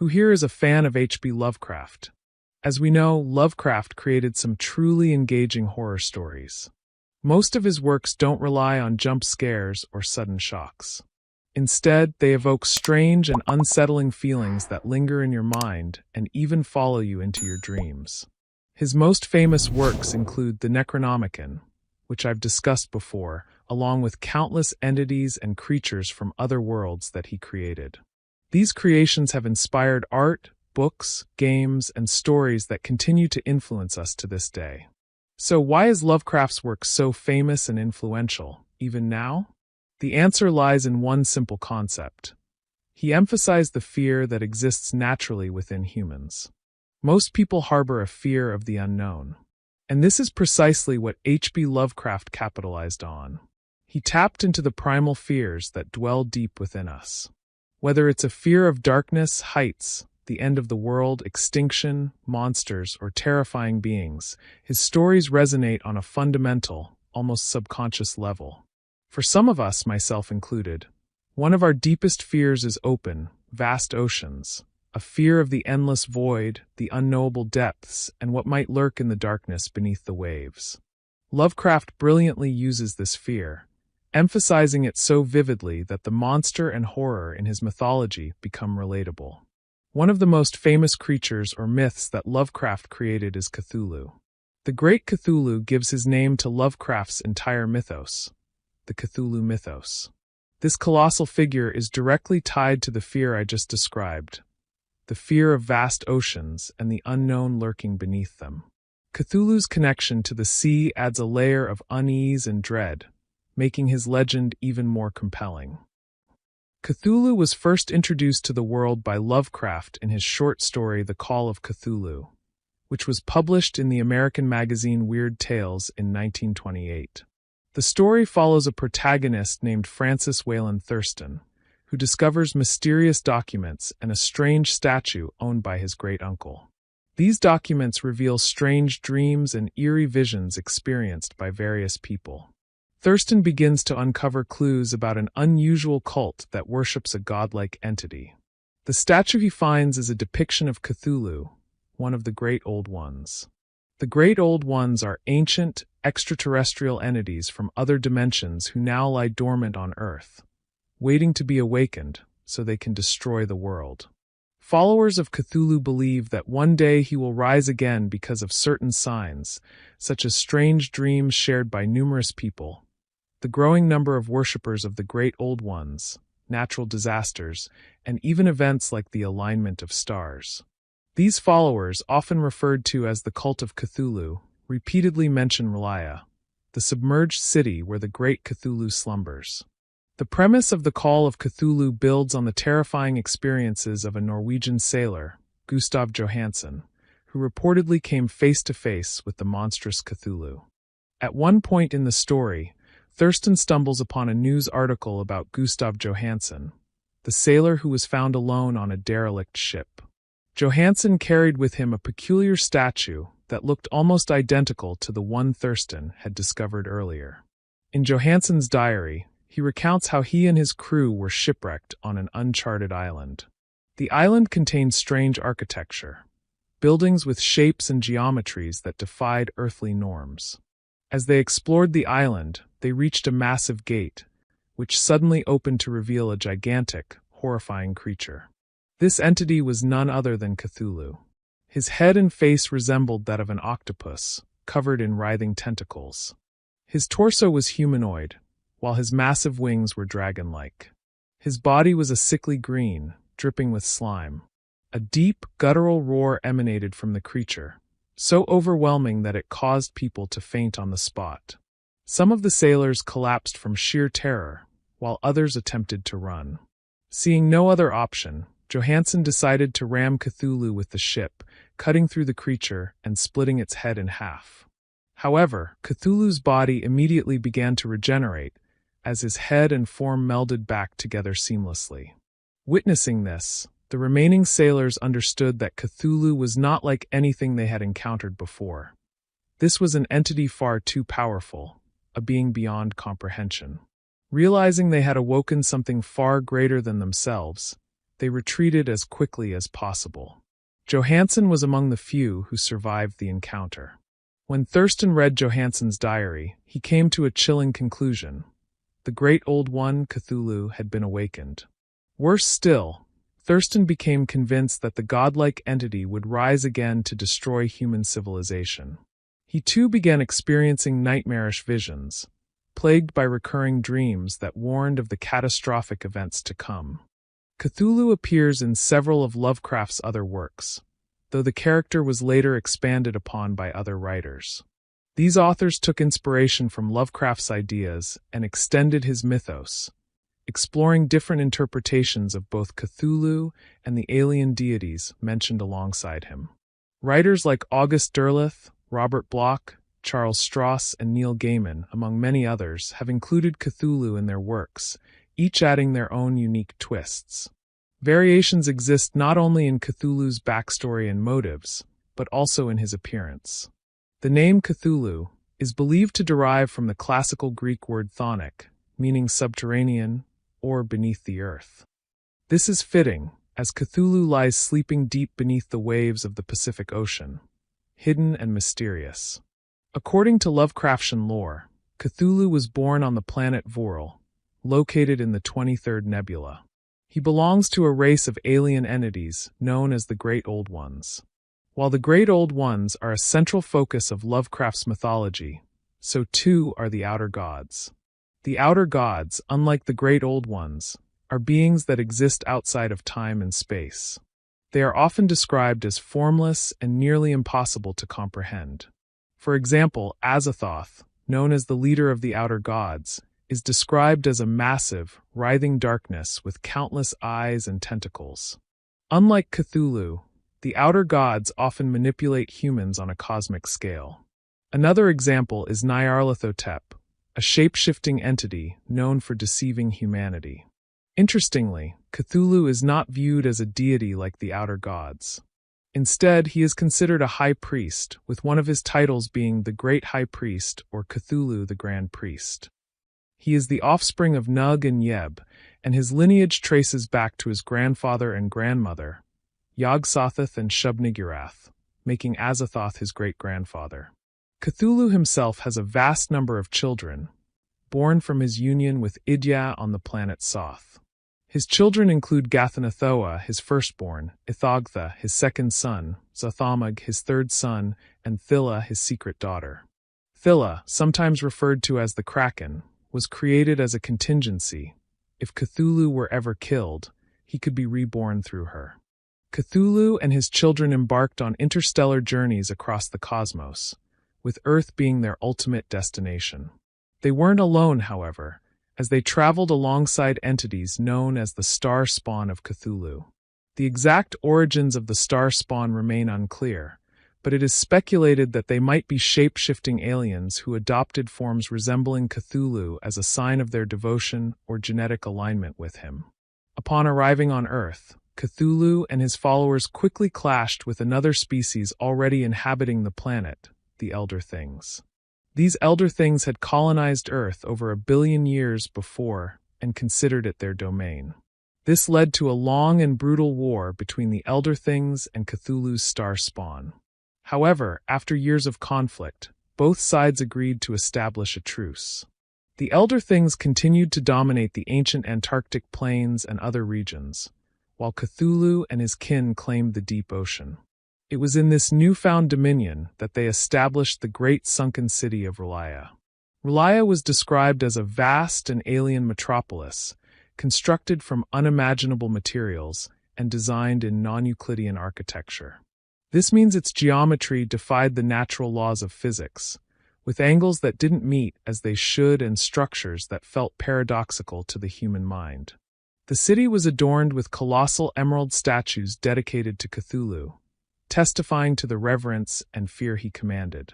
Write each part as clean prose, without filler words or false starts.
Who here is a fan of H.P. Lovecraft? As we know, Lovecraft created some truly engaging horror stories. Most of his works don't rely on jump scares or sudden shocks. Instead, they evoke strange and unsettling feelings that linger in your mind and even follow you into your dreams. His most famous works include the Necronomicon, which I've discussed before, along with countless entities and creatures from other worlds that he created. These creations have inspired art, books, games, and stories that continue to influence us to this day. So why is Lovecraft's work so famous and influential, even now? The answer lies in one simple concept. He emphasized the fear that exists naturally within humans. Most people harbor a fear of the unknown. And this is precisely what H.P. Lovecraft capitalized on. He tapped into the primal fears that dwell deep within us. Whether it's a fear of darkness, heights, the end of the world, extinction, monsters, or terrifying beings, his stories resonate on a fundamental, almost subconscious level. For some of us, myself included, one of our deepest fears is open, vast oceans, a fear of the endless void, the unknowable depths, and what might lurk in the darkness beneath the waves. Lovecraft brilliantly uses this fear, emphasizing it so vividly that the monster and horror in his mythology become relatable. One of the most famous creatures or myths that Lovecraft created is Cthulhu. The Great Cthulhu gives his name to Lovecraft's entire mythos, the Cthulhu mythos. This colossal figure is directly tied to the fear I just described, the fear of vast oceans and the unknown lurking beneath them. Cthulhu's connection to the sea adds a layer of unease and dread, making his legend even more compelling. Cthulhu was first introduced to the world by Lovecraft in his short story The Call of Cthulhu, which was published in the American magazine Weird Tales in 1928. The story follows a protagonist named Francis Wayland Thurston, who discovers mysterious documents and a strange statue owned by his great-uncle. These documents reveal strange dreams and eerie visions experienced by various people. Thurston begins to uncover clues about an unusual cult that worships a godlike entity. The statue he finds is a depiction of Cthulhu, one of the Great Old Ones. The Great Old Ones are ancient, extraterrestrial entities from other dimensions who now lie dormant on Earth, waiting to be awakened so they can destroy the world. Followers of Cthulhu believe that one day he will rise again because of certain signs, such as strange dreams shared by numerous people, the growing number of worshippers of the Great Old Ones, natural disasters, and even events like the alignment of stars. These followers, often referred to as the Cult of Cthulhu, repeatedly mention Relaya, the submerged city where the great Cthulhu slumbers. The premise of the Call of Cthulhu builds on the terrifying experiences of a Norwegian sailor, Gustav Johansen, who reportedly came face to face with the monstrous Cthulhu. At one point in the story, Thurston stumbles upon a news article about Gustav Johansen, the sailor who was found alone on a derelict ship. Johansen carried with him a peculiar statue that looked almost identical to the one Thurston had discovered earlier. In Johansen's diary, he recounts how he and his crew were shipwrecked on an uncharted island. The island contained strange architecture, buildings with shapes and geometries that defied earthly norms. As they explored the island, they reached a massive gate, which suddenly opened to reveal a gigantic, horrifying creature. This entity was none other than Cthulhu. His head and face resembled that of an octopus, covered in writhing tentacles. His torso was humanoid, while his massive wings were dragon-like. His body was a sickly green, dripping with slime. A deep, guttural roar emanated from the creature, so overwhelming that it caused people to faint on the spot. Some of the sailors collapsed from sheer terror, while others attempted to run. Seeing no other option, Johansen decided to ram Cthulhu with the ship, cutting through the creature and splitting its head in half. However, Cthulhu's body immediately began to regenerate, as his head and form melded back together seamlessly. Witnessing this, the remaining sailors understood that Cthulhu was not like anything they had encountered before. This was an entity far too powerful, a being beyond comprehension. Realizing they had awoken something far greater than themselves, they retreated as quickly as possible. Johansen was among the few who survived the encounter. When Thurston read Johansen's diary, he came to a chilling conclusion. The Great Old One, Cthulhu, had been awakened. Worse still, Thurston became convinced that the godlike entity would rise again to destroy human civilization. He too began experiencing nightmarish visions, plagued by recurring dreams that warned of the catastrophic events to come. Cthulhu appears in several of Lovecraft's other works, though the character was later expanded upon by other writers. These authors took inspiration from Lovecraft's ideas and extended his mythos, exploring different interpretations of both Cthulhu and the alien deities mentioned alongside him. Writers like August Derleth, Robert Bloch, Charles Stross, and Neil Gaiman, among many others, have included Cthulhu in their works, each adding their own unique twists. Variations exist not only in Cthulhu's backstory and motives, but also in his appearance. The name Cthulhu is believed to derive from the classical Greek word chthonic, meaning subterranean or beneath the earth. This is fitting, as Cthulhu lies sleeping deep beneath the waves of the Pacific Ocean, hidden and mysterious. According to Lovecraftian lore, Cthulhu was born on the planet Vorel, located in the 23rd Nebula. He belongs to a race of alien entities known as the Great Old Ones. While the Great Old Ones are a central focus of Lovecraft's mythology, so too are the Outer Gods. The Outer Gods, unlike the Great Old Ones, are beings that exist outside of time and space. They are often described as formless and nearly impossible to comprehend. For example, Azathoth, known as the leader of the Outer Gods, is described as a massive, writhing darkness with countless eyes and tentacles. Unlike Cthulhu, the Outer Gods often manipulate humans on a cosmic scale. Another example is Nyarlathotep, a shape-shifting entity known for deceiving humanity. Interestingly, Cthulhu is not viewed as a deity like the Outer Gods. Instead, he is considered a high priest, with one of his titles being the Great High Priest or Cthulhu the Grand Priest. He is the offspring of Nug and Yeb, and his lineage traces back to his grandfather and grandmother, Yog-Sothoth and Shub-Niggurath, making Azathoth his great-grandfather. Cthulhu himself has a vast number of children, born from his union with Idya on the planet Soth. His children include Gathanathoa, his firstborn, Ithogtha, his second son, Zothamug, his third son, and Thilla, his secret daughter. Thilla, sometimes referred to as the Kraken, was created as a contingency. If Cthulhu were ever killed, he could be reborn through her. Cthulhu and his children embarked on interstellar journeys across the cosmos, with Earth being their ultimate destination. They weren't alone, however, as they traveled alongside entities known as the Star Spawn of Cthulhu. The exact origins of the Star Spawn remain unclear, but it is speculated that they might be shape-shifting aliens who adopted forms resembling Cthulhu as a sign of their devotion or genetic alignment with him. Upon arriving on Earth, Cthulhu and his followers quickly clashed with another species already inhabiting the planet, the Elder Things. These Elder Things had colonized Earth over 1 billion years before and considered it their domain. This led to a long and brutal war between the Elder Things and Cthulhu's Star Spawn. However, after years of conflict, both sides agreed to establish a truce. The Elder Things continued to dominate the ancient Antarctic plains and other regions, while Cthulhu and his kin claimed the deep ocean. It was in this newfound dominion that they established the great sunken city of R'lyeh. R'lyeh was described as a vast and alien metropolis, constructed from unimaginable materials and designed in non-Euclidean architecture. This means its geometry defied the natural laws of physics, with angles that didn't meet as they should and structures that felt paradoxical to the human mind. The city was adorned with colossal emerald statues dedicated to Cthulhu, testifying to the reverence and fear he commanded.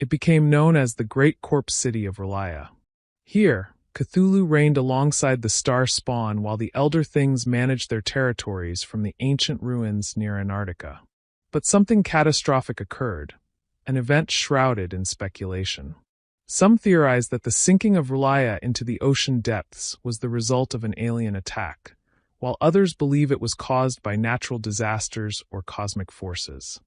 It became known as the Great Corpse City of R'lyeh. Here, Cthulhu reigned alongside the Star Spawn while the Elder Things managed their territories from the ancient ruins near Antarctica. But something catastrophic occurred, an event shrouded in speculation. Some theorize that the sinking of R'lyeh into the ocean depths was the result of an alien attack, while others believe it was caused by natural disasters or cosmic forces.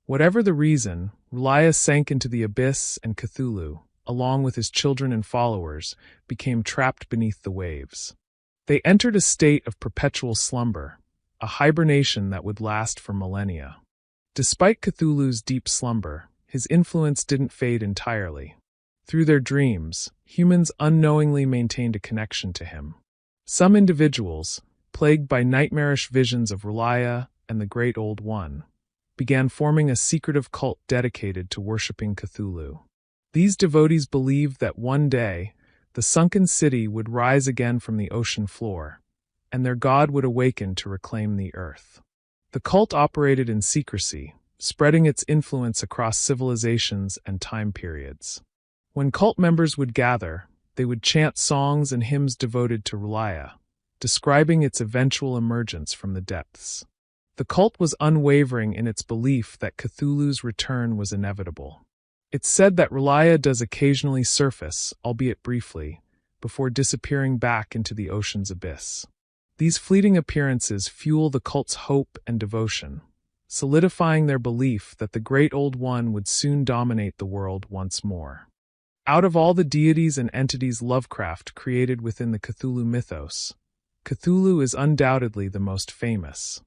Whatever the reason, R'lyeh sank into the abyss, and Cthulhu, along with his children and followers, became trapped beneath the waves. They entered a state of perpetual slumber, a hibernation that would last for millennia. Despite Cthulhu's deep slumber, his influence didn't fade entirely. Through their dreams, humans unknowingly maintained a connection to him. Some individuals, plagued by nightmarish visions of R'lyeh and the Great Old One, began forming a secretive cult dedicated to worshipping Cthulhu. These devotees believed that one day, the sunken city would rise again from the ocean floor, and their god would awaken to reclaim the earth. The cult operated in secrecy, spreading its influence across civilizations and time periods. When cult members would gather, they would chant songs and hymns devoted to R'lyeh, describing its eventual emergence from the depths. The cult was unwavering in its belief that Cthulhu's return was inevitable. It's said that R'lyeh does occasionally surface, albeit briefly, before disappearing back into the ocean's abyss. These fleeting appearances fuel the cult's hope and devotion, solidifying their belief that the Great Old One would soon dominate the world once more. Out of all the deities and entities Lovecraft created within the Cthulhu mythos, Cthulhu is undoubtedly the most famous.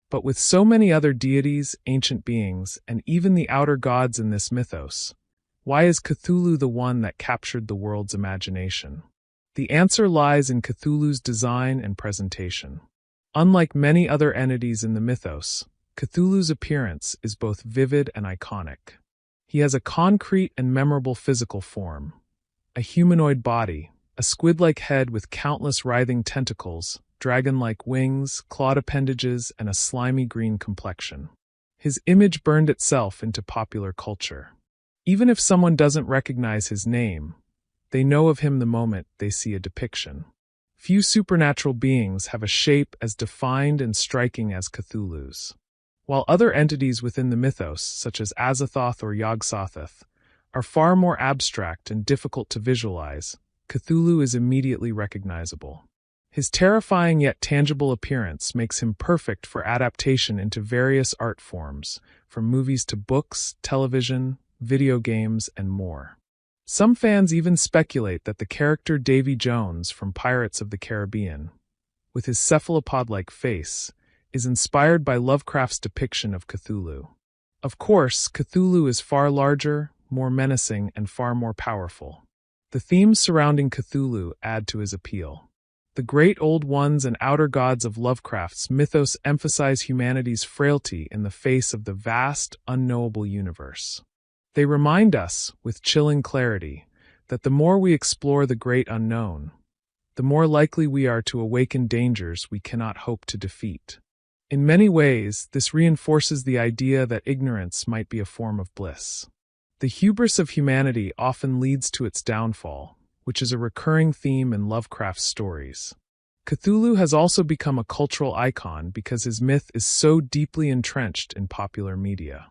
But with so many other deities, ancient beings, and even the outer gods in this mythos, why is Cthulhu the one that captured the world's imagination? The answer lies in Cthulhu's design and presentation. Unlike many other entities in the mythos, Cthulhu's appearance is both vivid and iconic. He has a concrete and memorable physical form, a humanoid body, a squid-like head with countless writhing tentacles, dragon-like wings, clawed appendages, and a slimy green complexion. His image burned itself into popular culture. Even if someone doesn't recognize his name, they know of him the moment they see a depiction. Few supernatural beings have a shape as defined and striking as Cthulhu's. While other entities within the mythos, such as Azathoth or Yog-Sothoth, are far more abstract and difficult to visualize, Cthulhu is immediately recognizable. His terrifying yet tangible appearance makes him perfect for adaptation into various art forms, from movies to books, television, video games, and more. Some fans even speculate that the character Davy Jones from Pirates of the Caribbean, with his cephalopod-like face, is inspired by Lovecraft's depiction of Cthulhu. Of course, Cthulhu is far larger, more menacing, and far more powerful. The themes surrounding Cthulhu add to his appeal. The Great Old Ones and outer gods of Lovecraft's mythos emphasize humanity's frailty in the face of the vast, unknowable universe. They remind us, with chilling clarity, that the more we explore the great unknown, the more likely we are to awaken dangers we cannot hope to defeat. In many ways, this reinforces the idea that ignorance might be a form of bliss. The hubris of humanity often leads to its downfall, which is a recurring theme in Lovecraft's stories. Cthulhu has also become a cultural icon because his myth is so deeply entrenched in popular media.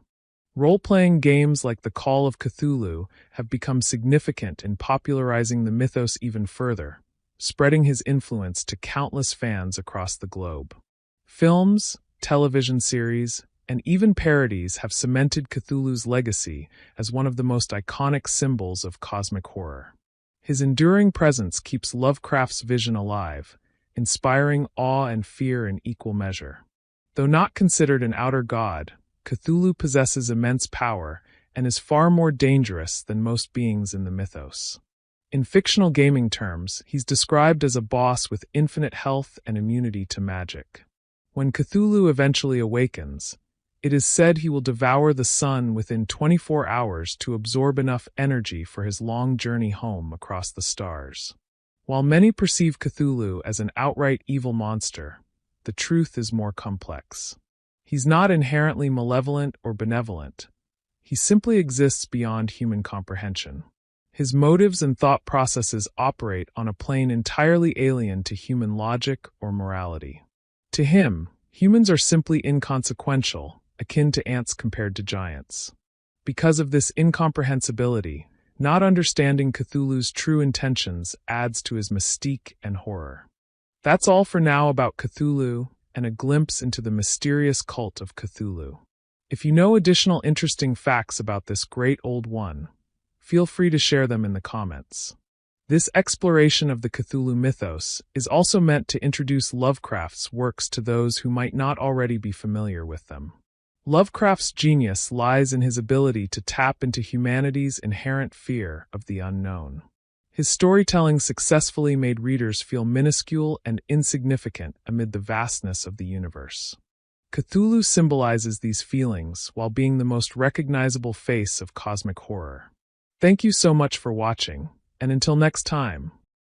Role-playing games like The Call of Cthulhu have become significant in popularizing the mythos even further, spreading his influence to countless fans across the globe. Films, television series, and even parodies have cemented Cthulhu's legacy as one of the most iconic symbols of cosmic horror. His enduring presence keeps Lovecraft's vision alive, inspiring awe and fear in equal measure. Though not considered an outer god, Cthulhu possesses immense power and is far more dangerous than most beings in the mythos. In fictional gaming terms, he's described as a boss with infinite health and immunity to magic. When Cthulhu eventually awakens, it is said he will devour the sun within 24 hours to absorb enough energy for his long journey home across the stars. While many perceive Cthulhu as an outright evil monster, the truth is more complex. He's not inherently malevolent or benevolent. He simply exists beyond human comprehension. His motives and thought processes operate on a plane entirely alien to human logic or morality. To him, humans are simply inconsequential, akin to ants compared to giants. Because of this incomprehensibility, not understanding Cthulhu's true intentions adds to his mystique and horror. That's all for now about Cthulhu and a glimpse into the mysterious cult of Cthulhu. If you know additional interesting facts about this great old one, feel free to share them in the comments. This exploration of the Cthulhu mythos is also meant to introduce Lovecraft's works to those who might not already be familiar with them. Lovecraft's genius lies in his ability to tap into humanity's inherent fear of the unknown. His storytelling successfully made readers feel minuscule and insignificant amid the vastness of the universe. Cthulhu symbolizes these feelings while being the most recognizable face of cosmic horror. Thank you so much for watching, and until next time,